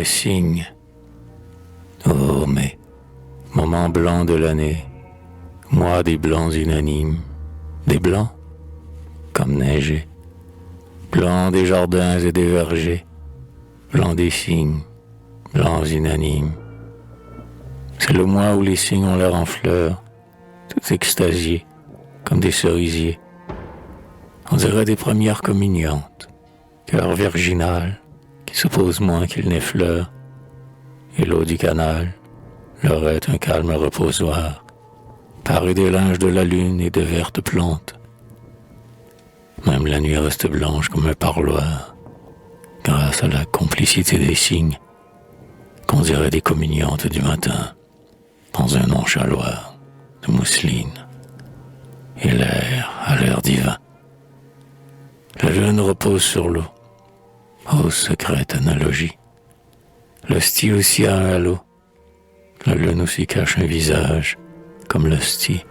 les cygnes. Oh, mais, moment blanc de l'année, moi des blancs unanimes, des blancs comme neigés, blancs des jardins et des vergers, blancs des cygnes, blancs unanimes. C'est le mois où les cygnes ont l'air en fleurs, tout extasiés, comme des cerisiers. On dirait des premières communiantes, cœur virginal, qui se pose moins qu'il n'effleure, et l'eau du canal leur est un calme reposoir, paré des linges de la lune et de vertes plantes. Même la nuit reste blanche comme un parloir, grâce à la complicité des cygnes, qu'on dirait des communiantes du matin, dans un nonchaloir de mousseline. Et l'air a l'air divin. La lune repose sur l'eau. Oh, secrète analogie. L'hostie aussi a un halo. La lune aussi cache un visage, comme l'hostie.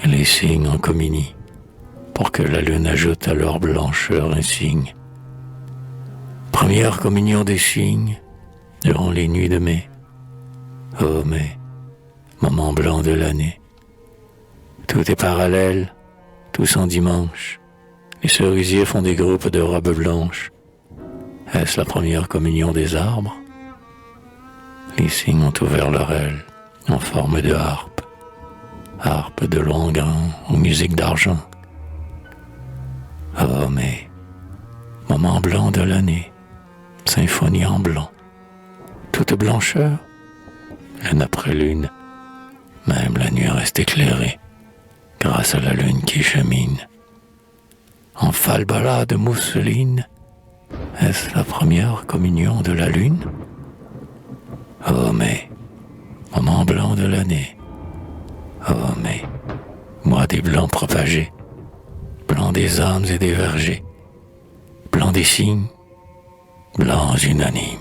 Et les cygnes en communient, pour que la lune ajoute à leur blancheur un signe. Première communion des cygnes, durant les nuits de mai. Oh, mai, moment blanc de l'année. Tout est parallèle, tous en dimanche. Les cerisiers font des groupes de robes blanches. Est-ce la première communion des arbres? Les cygnes ont ouvert leur aile en forme de harpe, harpe de long grain aux musiques d'argent. Oh, mais, moment blanc de l'année, symphonie en blanc, toute blancheur, lune après lune, même la nuit reste éclairée, grâce à la lune qui chemine. En falbala de mousseline, est-ce la première communion de la lune? Oh, mais, moment blanc de l'année. Oh, mais, moi des blancs propagés, blancs des âmes et des vergers, blancs des cygnes, blancs unanimes.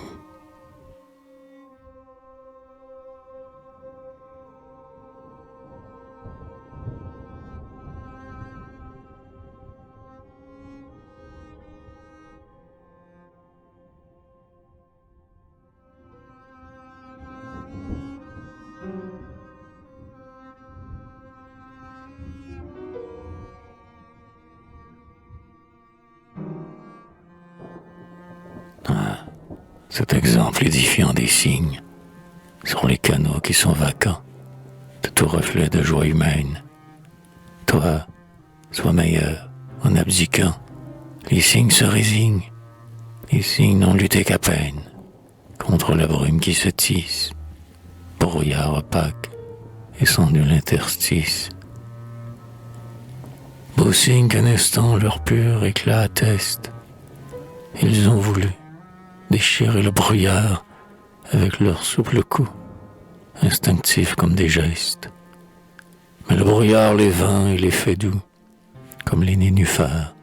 Cet exemple édifiant des cygnes sur les canaux qui sont vacants de tout reflet de joie humaine. Toi, sois meilleur en abdiquant. Les cygnes se résignent. Les cygnes n'ont lutté qu'à peine contre la brume qui se tisse, brouillard opaque et sans nul interstice. Beaux cygnes qu'un instant leur pur éclat atteste. Ils ont voulu déchirer le brouillard avec leur souple cou, instinctif comme des gestes. Mais le brouillard les vint et les fait doux, comme les nénuphars,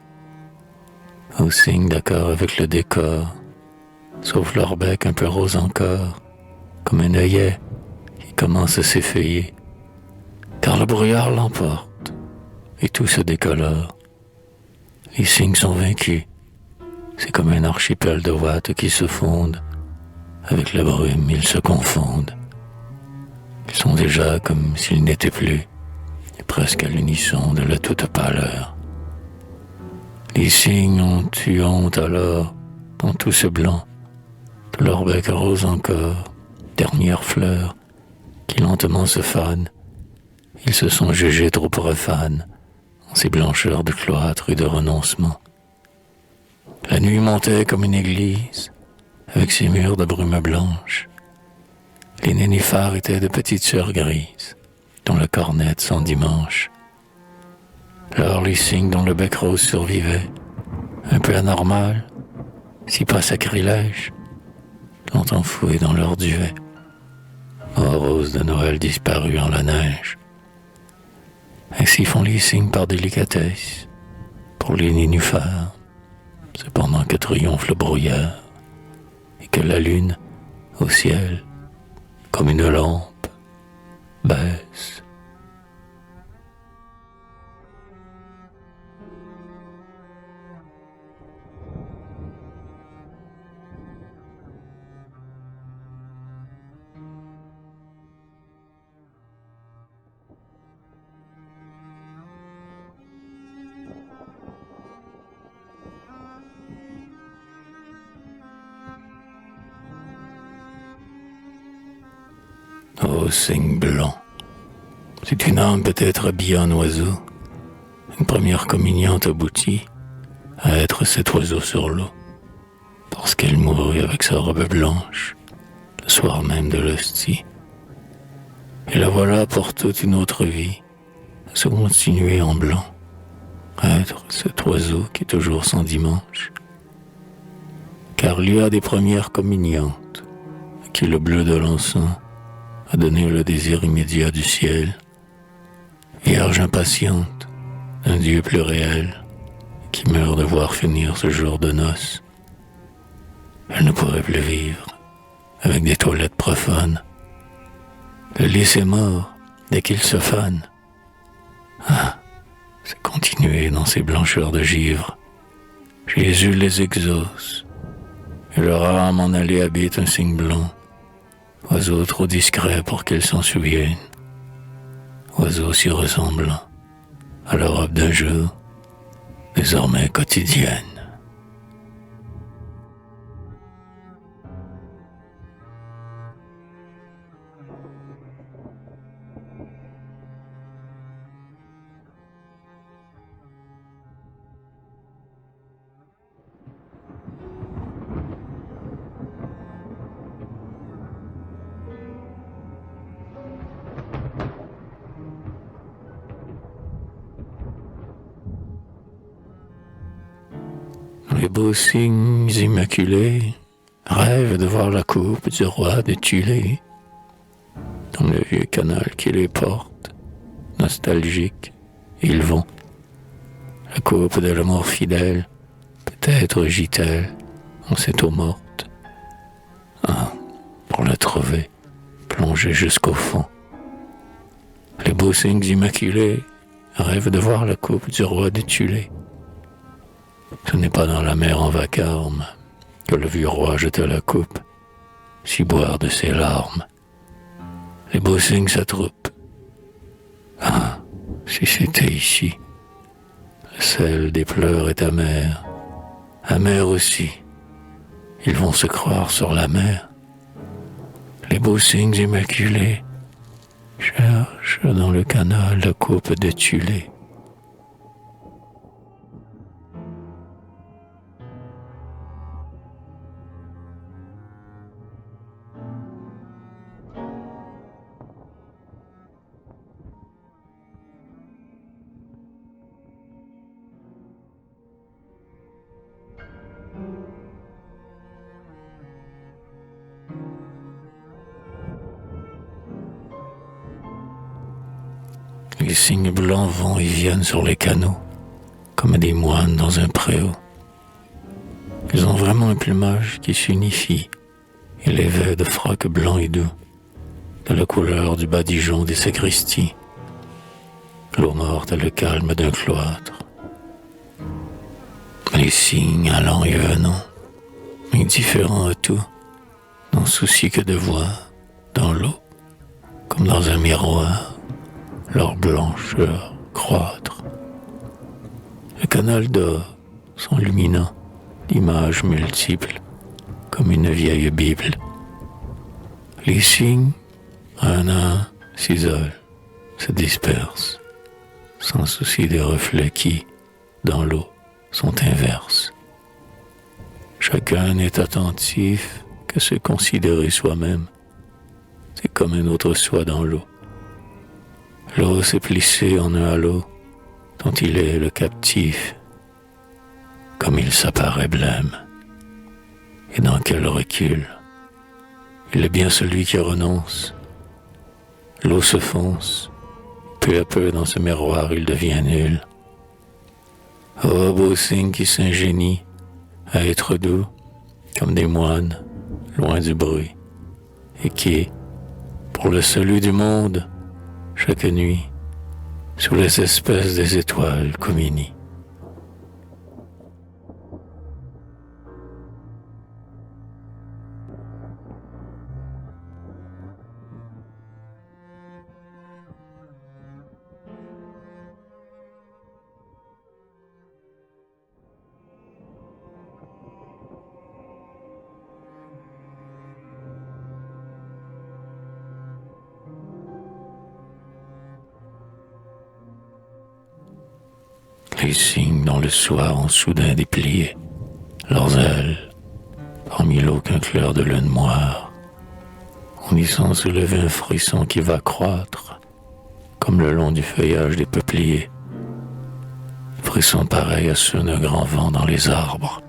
au signe d'accord avec le décor, sauf leur bec un peu rose encore, comme un œillet qui commence à s'effeuiller, car le brouillard l'emporte, et tout se décolore. Les cygnes sont vaincus, c'est comme un archipel de ouates qui se fondent, avec la brume ils se confondent. Ils sont déjà comme s'ils n'étaient plus, et presque à l'unisson de la toute pâleur. Les cygnes ont eu honte alors, dans tout ce blanc, de leur bec rose encore, dernière fleur, qui lentement se fane. Ils se sont jugés trop profanes, en ces blancheurs de cloître et de renoncement. La nuit montait comme une église, avec ses murs de brume blanche. Les nénuphars étaient de petites sœurs grises, dont la cornette s'endimanche. Alors les cygnes dont le bec rose survivait, un peu anormal, si pas sacrilège, l'ont enfoui dans leur duvet. Oh, rose de Noël disparue en la neige. Ainsi font les cygnes par délicatesse, pour les nénuphars, cependant que triomphe le brouillard, et que la lune, au ciel, comme une lampe, baisse. Ô cygne blanc, c'est une âme peut-être habillée en oiseau. Une première communion aboutit à être cet oiseau sur l'eau, parce qu'elle mourut avec sa robe blanche le soir même de l'hostie. Et la voilà pour toute une autre vie, à se continuer en blanc, à être cet oiseau qui est toujours son dimanche. Car il y a des premières communiantes, à qui le bleu de l'encens a donné le désir immédiat du ciel, vierge impatiente d'un Dieu plus réel, qui meurt de voir finir ce jour de noces. Elle ne pourrait plus vivre avec des toilettes profanes. Le lys est mort dès qu'il se fane. Ah, c'est continuer dans ces blancheurs de givre. Jésus les exauce, et leur âme en allée habite un cygne blanc, oiseau trop discret pour qu'elle s'en souvienne, oiseau si ressemblant à la robe d'un jour, désormais quotidienne. Les beaux cygnes immaculés rêvent de voir la coupe du roi de Tulé dans le vieux canal qui les porte, nostalgiques, ils vont. La coupe de l'amour fidèle, peut-être gît-elle en cette eau morte. Ah, pour la trouver, plongée jusqu'au fond. Les beaux cygnes immaculés rêvent de voir la coupe du roi de Tulé. Ce n'est pas dans la mer en vacarme que le vieux roi jeta la coupe, si boire de ses larmes. Les beaux cygnes s'attroupent. Ah, si c'était ici. Le sel des pleurs est amer, amer aussi. Ils vont se croire sur la mer. Les beaux cygnes immaculés cherchent dans le canal la coupe de Tulé. Les cygnes blancs vont et viennent sur les canaux, comme des moines dans un préau. Ils ont vraiment un plumage qui s'unifie et les vêt de froc blanc et doux, de la couleur du badigeon des sacristies. L'eau morte a le calme d'un cloître. Les cygnes allant et venant, indifférents à tout, n'ont souci que de voir, dans l'eau, comme dans un miroir, leur blancheur croître. Le canal d'or, son luminant, d'images multiples, comme une vieille Bible. Les cygnes, un à un, s'isolent, se dispersent, sans souci des reflets qui, dans l'eau, sont inverses. Chacun n'est attentif qu'à se considérer soi-même. C'est comme un autre soi dans l'eau. L'eau s'est plissée en un halo dont il est le captif, comme il s'apparaît blême. Et dans quel recul, il est bien celui qui renonce. L'eau se fonce, peu à peu dans ce miroir il devient nul. Ô beau cygne qui s'ingénie à être doux, comme des moines, loin du bruit, et qui, pour le salut du monde, chaque nuit, sous les espèces des étoiles communie. les cygnes dans le soir ont soudain déplié leurs ailes parmi l'eau qu'un clair de lune moire. On y sent soulever un frisson qui va croître comme le long du feuillage des peupliers. Frisson pareil à ceux d'un grand vent dans les arbres.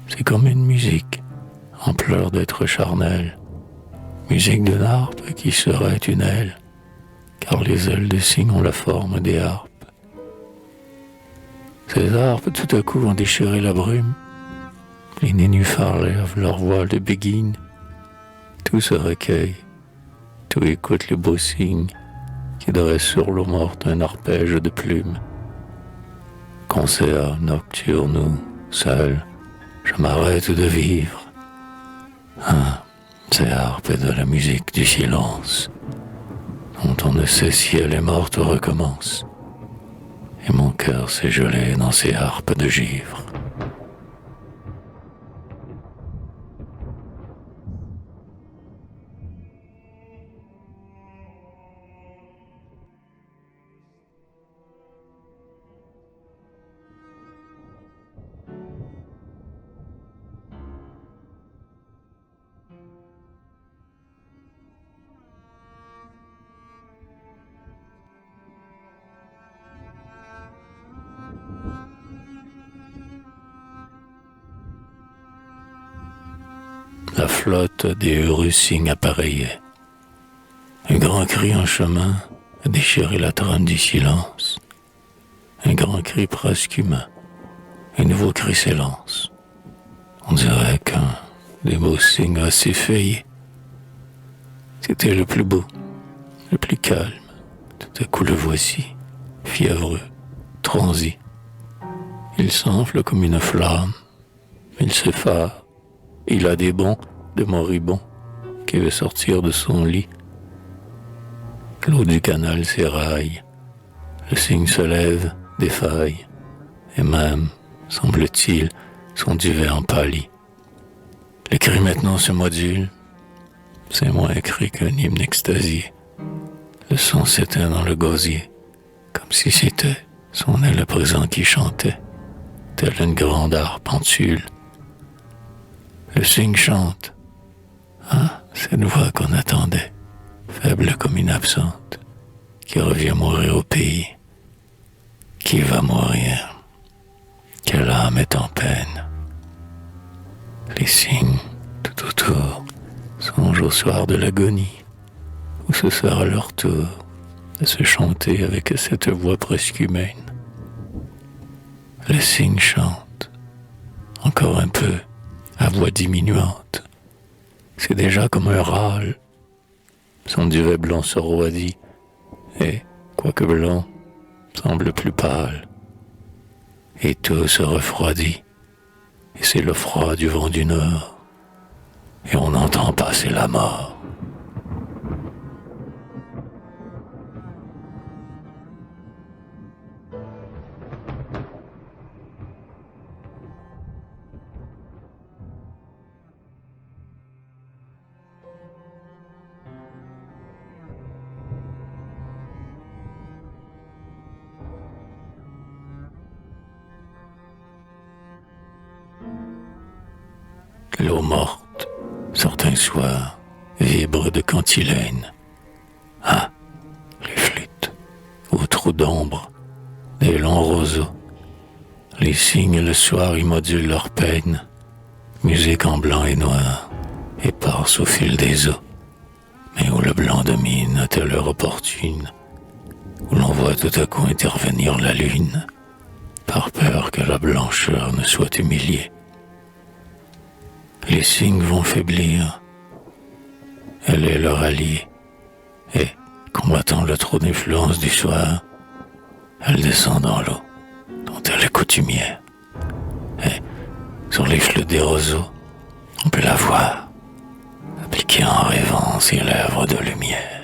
C'est comme une musique en pleurs d'être charnel, musique d'une harpe qui serait une aile, car les ailes de cygne ont la forme des harpes. Ces harpes tout à coup ont déchiré la brume, les nénuphars lèvent leur voile de béguine, tout se recueille, tout écoute le beau cygne qui dresse sur l'eau morte un arpège de plumes. Concert nocturne où, seul, je m'arrête de vivre. Ah, ces harpes de la musique du silence, dont on ne sait si elle est morte ou recommence. Et mon cœur s'est gelé dans ces harpes de givre. La flotte des heureux cygnes appareillait. Un grand cri en chemin a déchiré la trame du silence. Un grand cri presque humain. Un nouveau cri s'élance. On dirait qu'un des beaux cygnes a s'effeuillé. C'était le plus beau, le plus calme. Tout à coup le voici, fiévreux, transi. Il s'enfle comme une flamme. Il s'effare. Il a des bonds de moribond qui veut sortir de son lit. L'eau du canal s'éraille. Le cygne se lève, défaille. Et même, semble-t-il, son duvet en pâlit. Le cri maintenant se module. C'est moins cri qu'un hymne extasié. Le son s'éteint dans le gosier, comme si c'était son aile présent qui chantait, telle une grande harpe en tulle. Le cygne chante. Ah, cette voix qu'on attendait, faible comme une absente, qui revient mourir au pays. Qui va mourir? Quelle âme est en peine? Les cygnes, tout autour, songent au soir de l'agonie, où ce sera leur tour de se chanter avec cette voix presque humaine. Le cygne chante, encore un peu, à voix diminuante. C'est déjà comme un râle. Son duvet blanc se roidit, et, quoique blanc, semble plus pâle. Et tout se refroidit, et c'est le froid du vent du nord, et on n'entend passer la mort. L'eau morte, certains soirs, vibre de cantilène. Ah, les flûtes, aux trous d'ombre, des longs roseaux. Les cygnes le soir y modulent leur peine, musique en blanc et noir, éparse au fil des eaux, mais où le blanc domine à telle heure opportune, où l'on voit tout à coup intervenir la lune, par peur que la blancheur ne soit humiliée. Les cygnes vont faiblir, elle est leur alliée, et, combattant le trop d'influence du soir, elle descend dans l'eau, dont elle est coutumière, et, sur les fleurs des roseaux, on peut la voir, appliquer en rêvant ses lèvres de lumière.